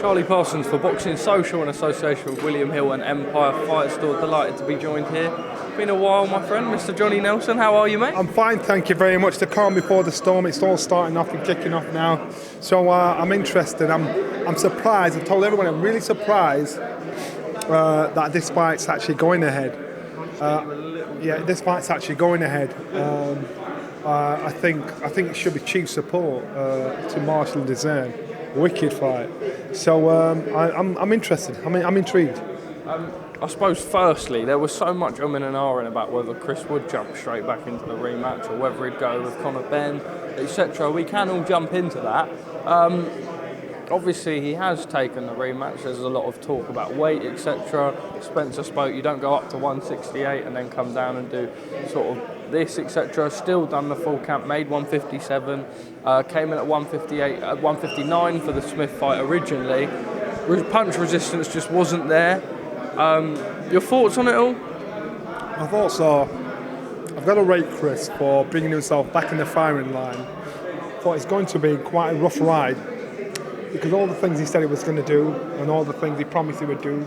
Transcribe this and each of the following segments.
Charlie Parsons for Boxing Social in association with William Hill and Empire Fight Store. Delighted to be joined here. Been a while, my friend, Mr. Johnny Nelson. How are you, mate? I'm fine, thank you very much. The calm before the storm. It's all starting off and kicking off now. So I'm interested. I'm surprised. I've told everyone I'm really surprised that this fight's actually going ahead. This fight's actually going ahead. I think it should be chief support to Marshall and Discern. Wicked fight. So I'm interested. I'm intrigued. I suppose firstly there was so much and ahhing about whether Chris would jump straight back into the rematch or whether he'd go with Conor, Benn, etc. We can all jump into that. Obviously he has taken the rematch. There's a lot of talk about weight, etc. Spencer spoke, you don't go up to 168 and then come down and do sort of this, etc. Still done the full camp, made 157, came in at 158, 159 for the Smith fight originally. Punch resistance just wasn't there. Your thoughts on it all? My thoughts are, I've got to rate Chris for bringing himself back in the firing line. Thought it's going to be quite a rough ride because all the things he said he was going to do and all the things he promised he would do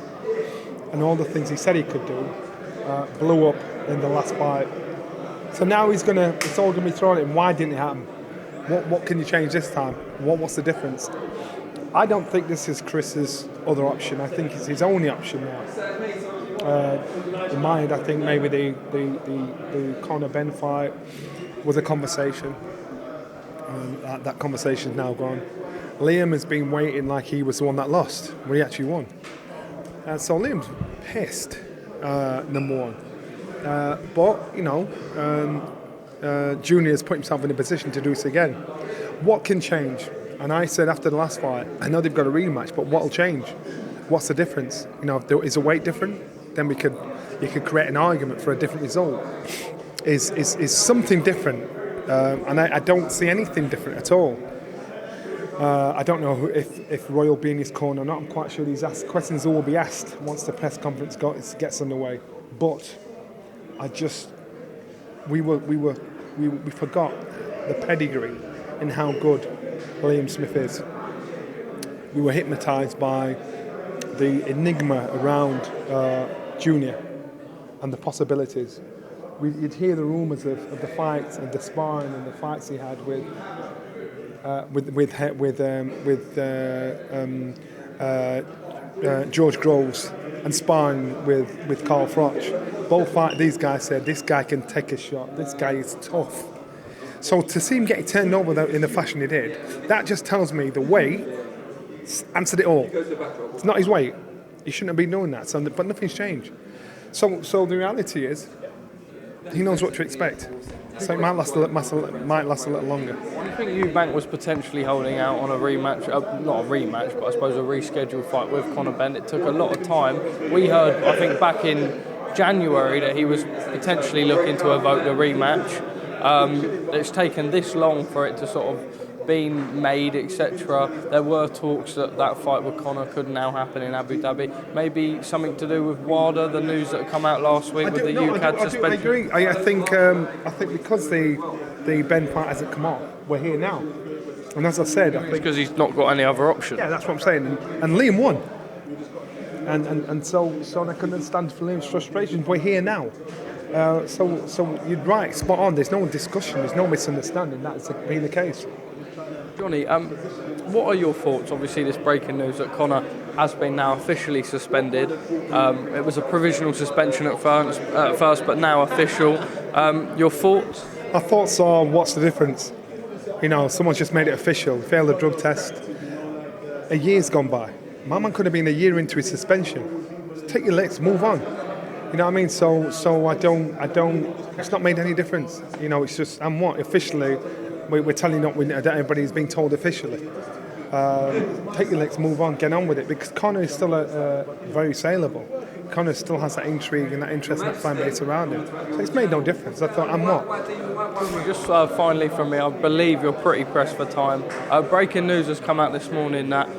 and all the things he said he could do blew up in the last fight. So now it's all going to be thrown at him. Why didn't it happen? What can you change this time? What's the difference? I don't think this is Chris's other option. I think it's his only option now. In my head, I think maybe the Conor Benn fight was a conversation. That conversation's now gone. Liam has been waiting like he was the one that lost when he actually won. So Liam's pissed, number one. But, Junior's put himself in a position to do this again. What can change? And I said after the last fight, I know they've got a rematch, but what'll change? What's the difference? Is the weight different? Then you could create an argument for a different result. Is something different? And I don't see anything different at all. I don't know if Roy will be in his corner or not. I'm quite sure these questions will be asked once the press conference gets underway. But we forgot the pedigree and how good Billam-Smith is. We were hypnotised by the enigma around Junior and the possibilities. You'd hear the rumours of the fights and the sparring and the fights he had with George Groves and sparring with Carl Froch. These guys said, this guy can take a shot, this guy is tough. So to see him get turned over in the fashion he did, that just tells me the weight answered it all. It's not his weight. He shouldn't have been doing that. But nothing's changed. So the reality is, he knows what to expect. So it might last a little longer. I think Eubank was potentially holding out on a rematch, not a rematch, but I suppose a rescheduled fight with Conor Benn. It took a lot of time. We heard, I think, back in January that he was potentially looking to evoke the rematch. It's taken this long for it to sort of been made, etc. There were talks that fight with Conor could now happen in Abu Dhabi. Maybe something to do with WADA, the news that come out last week with the UCAD suspension. I agree. I think because the Benn fight hasn't come off, we're here now. And as I said, I think because he's not got any other option. Yeah, that's what I'm saying. And Liam won. And so I can understand Liam's frustration. We're here now. So you're right, spot on. There's no discussion, there's no misunderstanding. That's been the case. Johnny, what are your thoughts? Obviously, this breaking news that Conor has been now officially suspended. It was a provisional suspension at first, but now official. Your thoughts? My thoughts are, what's the difference? Someone's just made it official, failed the drug test. A year's gone by. My man could have been a year into his suspension. Take your licks, move on. You know what I mean? So I don't. It's not made any difference. It's just officially. We're telling you that everybody's being told officially. Take your licks, move on, get on with it. Because Conor is still very saleable. Conor still has that intrigue and that interest and that fan base around him. So it's made no difference. I thought, I'm not. Just finally from me, I believe you're pretty pressed for time. Breaking news has come out this morning that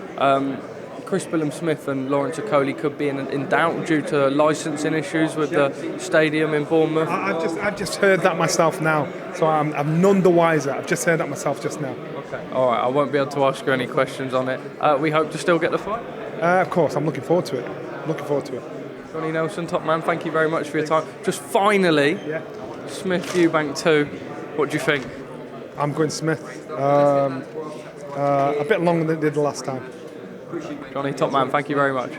Chris Billam-Smith and Lawrence Okolie could be in doubt due to licensing issues with the stadium in Bournemouth. I've just heard that myself now, so I'm none the wiser. I've just heard that myself just now. Okay. All right. I won't be able to ask you any questions on it. We hope to still get the fight. Of course, I'm looking forward to it. Looking forward to it. Johnny Nelson, top man. Thank you very much for your time. Just finally, Smith-Eubank 2. What do you think? I'm going Smith. A bit longer than it did the last time. Johnny, top man. Thank you very much.